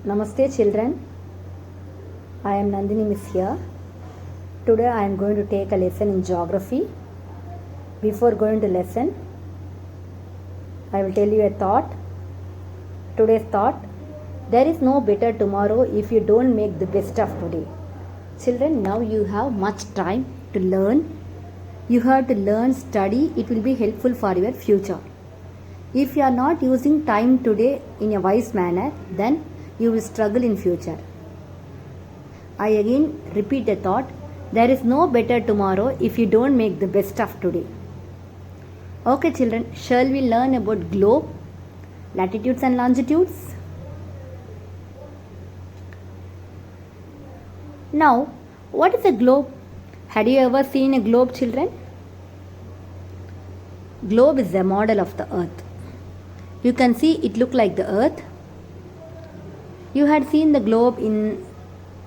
Namaste children, I am Nandini Miss here. Today I am going to take a lesson in geography. Before going to lesson, I will tell you a thought. Today's thought, there is no better tomorrow if you don't make the best of today. Children, now you have much time to learn. You have to learn, study, it will be helpful for your future. If you are not using time today in a wise manner, then you will struggle in future. I again repeat the thought, there is no better tomorrow if you don't make the best of today. Okay children, shall we learn about globe, latitudes and longitudes? Now, what is a globe? Had you ever seen a globe, children? Globe is a model of the earth. You can see it look like the earth. You had seen the globe in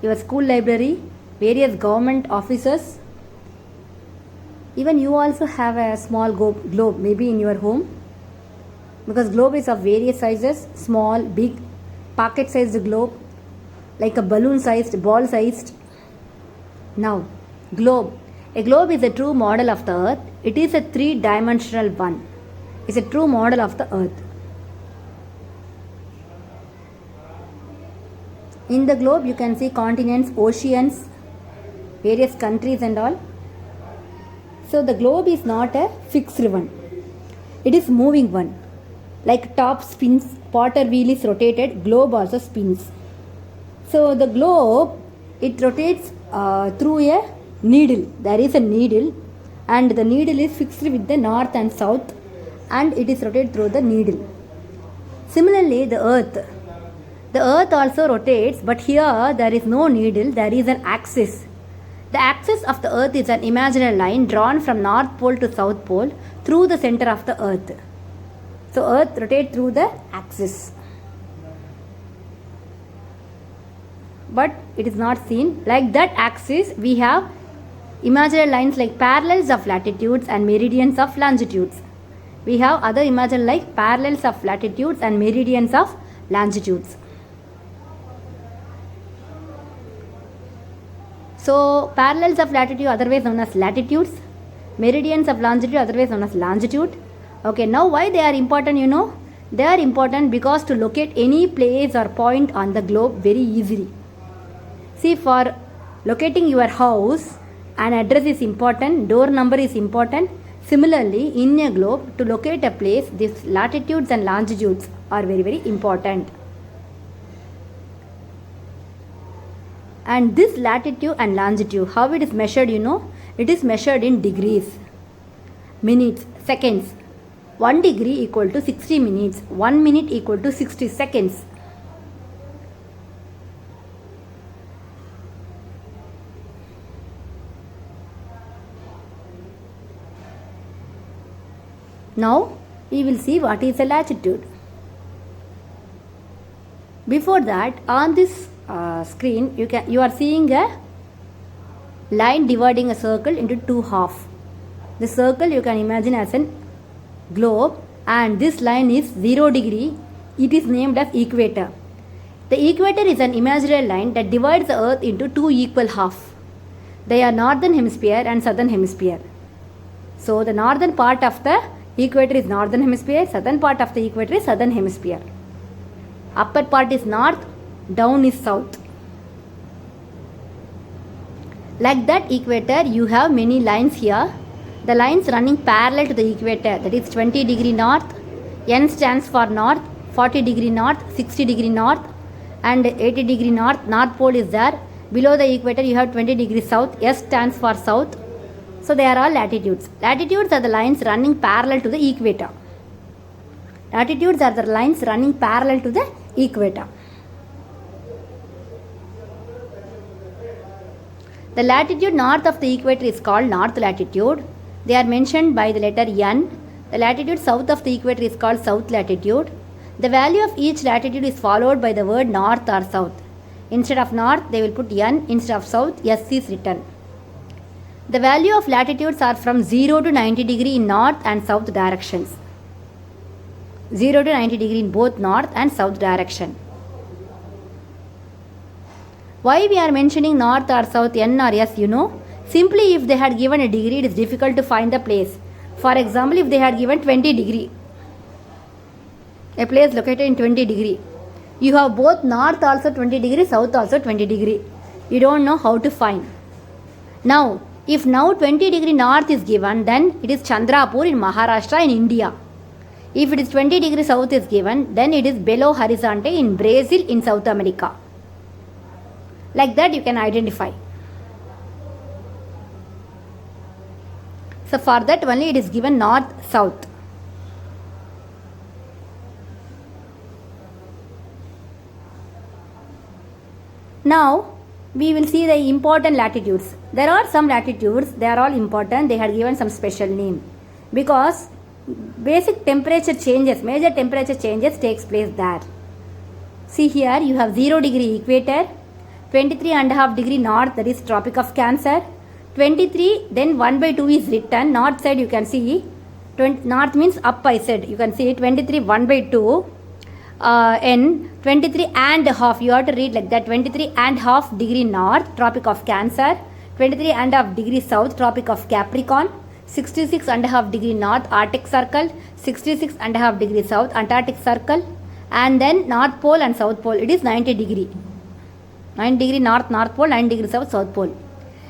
your school library, various government offices. Even you also have a small globe maybe in your home, because globe is of various sizes, small, big, pocket sized globe, like a balloon sized, ball sized. Now, globe. A globe is a true model of the earth. It is a three-dimensional one. It's a true model of the earth. In the globe, you can see continents, oceans, various countries and all. So the globe is not a fixed one. It is moving one. Like top spins, potter wheel is rotated, globe also spins. So the globe, it rotates through a needle. There is a needle and the needle is fixed with the north and south, and it is rotated through the needle. Similarly, the earth also rotates, but here there is no needle, there is an axis. The axis of the earth is an imaginary line drawn from north pole to south pole through the center of the earth. So earth rotates through the axis, but it is not seen. Like that axis, we have imaginary lines like parallels of latitudes and meridians of longitudes. We have other imaginary like parallels of latitudes and meridians of longitudes. So parallels of latitude, otherwise known as latitudes, meridians of longitude, otherwise known as longitude. Okay, now why they are important, you know? They are important because to locate any place or point on the globe very easily. See, for locating your house, an address is important, door number is important. Similarly, in a globe, to locate a place, these latitudes and longitudes are very, very important. And this latitude and longitude, how it is measured, you know? It is measured in degrees, minutes, seconds. 1 degree equal to 60 minutes, 1 minute equal to 60 seconds. Now, we will see what is a latitude. Before that, on this screen, you are seeing a line dividing a circle into two halves. The circle you can imagine as a globe, and this line is 0 degree. It is named as equator. The equator is an imaginary line that divides the earth into two equal halves. They are northern hemisphere and southern hemisphere. So the northern part of the equator is northern hemisphere, southern part of the equator is southern hemisphere. Upper part is north, down is south. Like that equator, you have many lines here. The lines running parallel to the equator, that is 20 degree north, N stands for north, 40 degree north, 60 degree north and 80 degree north. North pole is there. Below the equator you have 20 degree south, S stands for south. So they are all latitudes. Latitudes are the lines running parallel to the equator. Latitudes are the lines running parallel to the equator. The latitude north of the equator is called north latitude. They are mentioned by the letter N. The latitude south of the equator is called south latitude. The value of each latitude is followed by the word north or south. Instead of north, they will put N. Instead of south, S is written. The value of latitudes are from 0 to 90 degree in north and south directions. 0 to 90 degree in both north and south direction. Why we are mentioning north or south, N or S, you know? Simply if they had given a degree, it is difficult to find the place. For example, if they had given 20 degree, a place located in 20 degree, you have both north also 20 degree, south also 20 degree. You don't know how to find. Now, if now 20 degree north is given, then it is Chandrapur in Maharashtra in India. If it is 20 degree south is given, then it is Belo Horizonte in Brazil in South America. Like that you can identify. So for that only it is given north, south. Now we will see the important latitudes. There are some latitudes, they are all important, they had given some special name. Because basic temperature changes, major temperature changes takes place there. See here you have 0 degree equator, 23.5 degree north, that is Tropic of Cancer. 23, then 1 by 2 is written. North side you can see, north means up I said. You can see 23, 1 by 2, N, 23 and half. You have to read like that. 23 and half degree north, Tropic of Cancer. 23 and half degree south, Tropic of Capricorn. 66 and half degree north, Arctic Circle. 66 and half degree south, Antarctic Circle. And then North Pole and South Pole. It is 90 degree. 9 degree north, North Pole, 9 degree south, South Pole.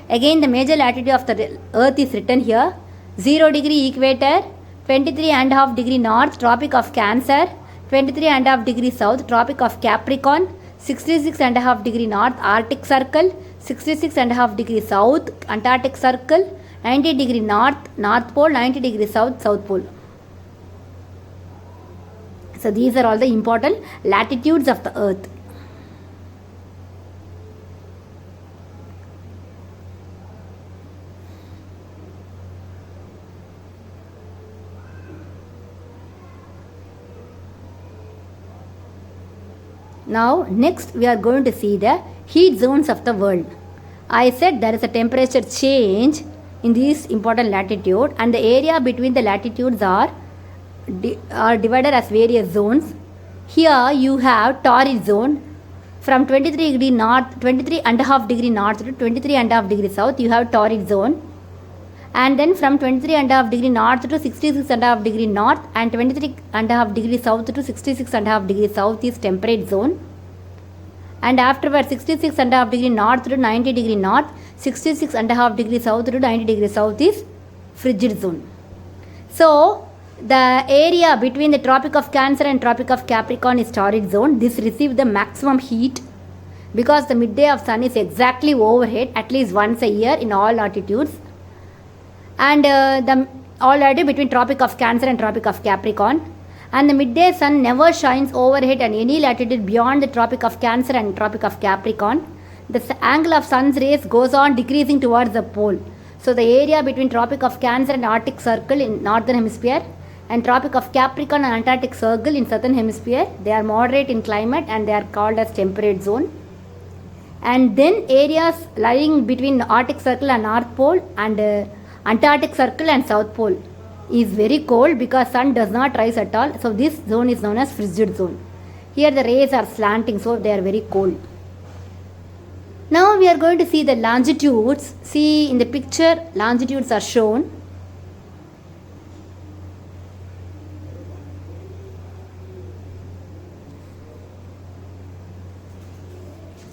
Again the major latitude of the earth is written here. 0 degree equator, 23 and half degree north, Tropic of Cancer. 23 and half degree south, Tropic of Capricorn. 66 and half degree north, Arctic Circle. 66 and half degree south, Antarctic Circle. 90 degree north, North Pole. 90 degree south, South Pole. So these are all the important latitudes of the earth. Now next we are going to see the heat zones of the world. I said there is a temperature change in this important latitude, and the area between the latitudes are divided as various zones. Here you have torrid zone from 23 degree north, 23 and a half degree north to 23 and a half degree south. You have torrid zone, and then from 23 and a half degree north to 66 and a half degree north, and 23 and a half degree south to 66 and a half degree south is temperate zone. And afterwards 66 and a half degree north to 90 degree north, 66 and a half degree south to 90 degree south is frigid zone. So the area between the Tropic of Cancer and Tropic of Capricorn is torrid zone. This receives the maximum heat because the midday of sun is exactly overhead at least once a year in all latitudes. And the all latitude between Tropic of Cancer and Tropic of Capricorn. And the midday sun never shines overhead on any latitude beyond the Tropic of Cancer and Tropic of Capricorn. The angle of sun's rays goes on decreasing towards the pole. So the area between Tropic of Cancer and Arctic Circle in northern hemisphere and Tropic of Capricorn and Antarctic Circle in southern hemisphere, they are moderate in climate and they are called as temperate zone. And then areas lying between Arctic Circle and North Pole and Antarctic Circle and South Pole is very cold because sun does not rise at all. So this zone is known as frigid zone. Here the rays are slanting, so they are very cold. Now we are going to see the longitudes. See in the picture, longitudes are shown.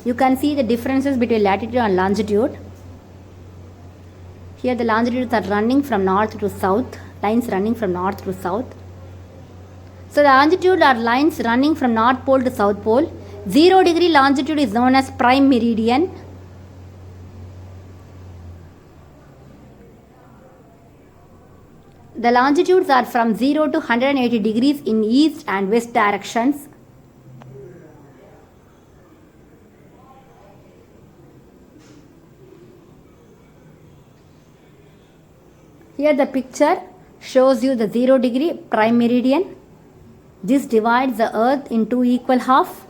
You can see the differences between latitude and longitude. Here the longitudes are running from north to south, lines running from north to south. So the longitude are lines running from North Pole to South Pole. 0 degree longitude is known as prime meridian. The longitudes are from 0 to 180 degrees in east and west directions. Here the picture shows you the 0 degree prime meridian. This divides the earth in two equal halves.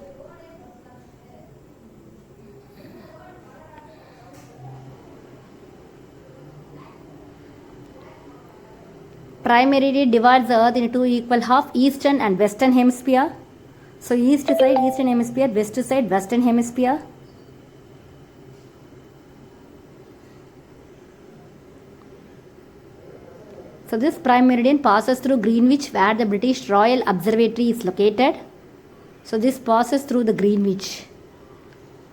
Prime meridian divides the earth into two equal halves, eastern and western hemisphere. So east side eastern hemisphere, west side western hemisphere. So this prime meridian passes through Greenwich, where the British Royal Observatory is located. So this passes through the Greenwich.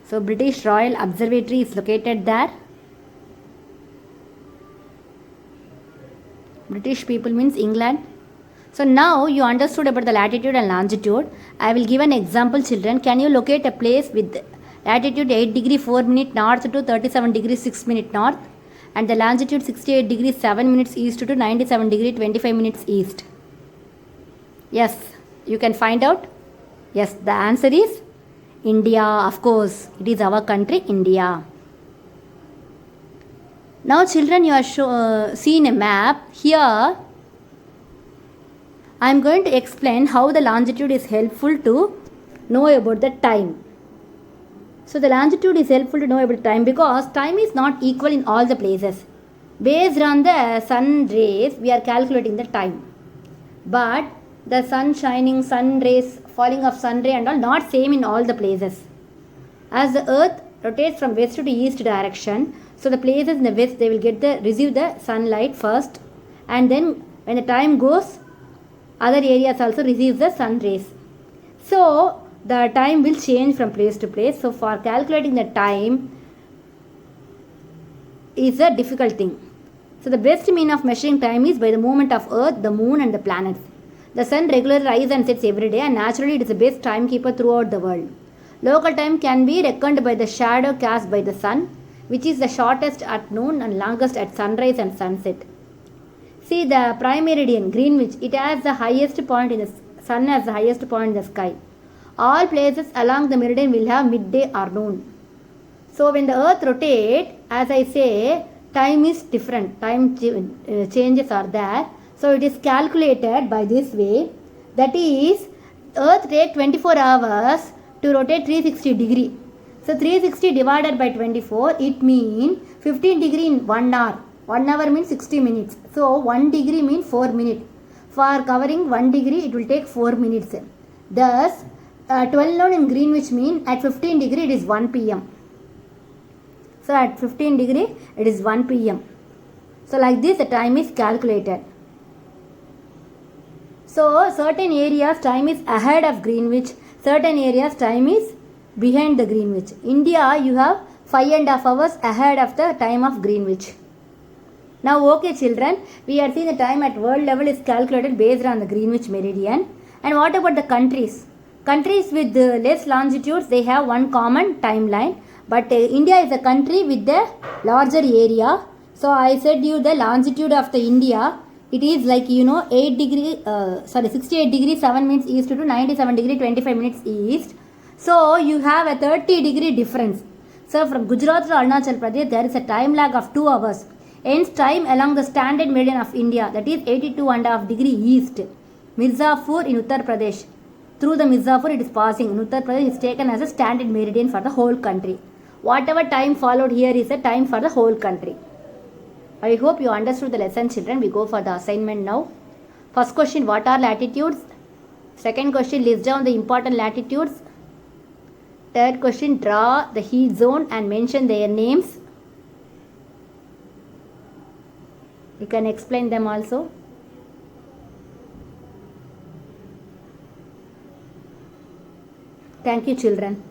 So British Royal Observatory is located there. British people means England. So now you understood about the latitude and longitude. I will give an example, children. Can you locate a place with latitude 8 degree 4 minute north to 37 degree 6 minute north and the longitude 68 degree 7 minutes east to 97 degree 25 minutes east? Yes, you can find out. Yes, the answer is India. Of course, it is our country, India. Now children, you are seen a map. Here I am going to explain how the longitude is helpful to know about the time. So the longitude is helpful to know about time because time is not equal in all the places. Based on the sun rays, we are calculating the time. But the sun shining, sun rays, falling of sun ray and all not same in all the places. As the earth rotates from west to east direction, so the places in the west, they will receive the sunlight first, and then when the time goes, other areas also receive the sun rays. So the time will change from place to place. So for calculating the time is a difficult thing. So the best mean of measuring time is by the movement of earth, the moon and the planets. The sun regularly rises and sets every day, and naturally it is the best timekeeper throughout the world. Local time can be reckoned by the shadow cast by the sun, which is the shortest at noon and longest at sunrise and sunset. See the prime meridian, Greenwich, it has the highest point in the sun has the highest point in the sky. All places along the meridian will have midday or noon. So when the earth rotates, as I say, time is different. Time changes are there. So it is calculated by this way. That is, earth takes 24 hours to rotate 360 degree. So 360 divided by 24, it means 15 degree in 1 hour. 1 hour means 60 minutes. So 1 degree means 4 minutes. For covering 1 degree, it will take 4 minutes. Thus, 12 noon in Greenwich means at 15 degree, it is 1 p.m. So at 15 degree, it is 1 p.m. So like this, the time is calculated. So certain areas time is ahead of Greenwich, certain areas time is behind the Greenwich. India, you have 5.5 hours ahead of the time of Greenwich. Now okay children, we are seeing the time at world level is calculated based on the Greenwich meridian. And what about the countries? Countries with less longitudes, they have one common timeline. But India is a country with the larger area. So I said you the longitude of the India. It is like 68 degree 7 minutes east to 97 degree 25 minutes east. So you have a 30 degree difference. So from Gujarat to Arunachal Pradesh, there is a time lag of 2 hours. Hence time along the standard meridian of India, that is 82.5 degree east. Mirzapur in Uttar Pradesh. Through the Mirzapur it is passing. In Uttar Pradesh, it is taken as a standard meridian for the whole country. Whatever time followed here is a time for the whole country. I hope you understood the lesson children. We go for the assignment now. First question, what are latitudes? Second question, list down the important latitudes. Third question, draw the heat zone and mention their names. You can explain them also. Thank you children.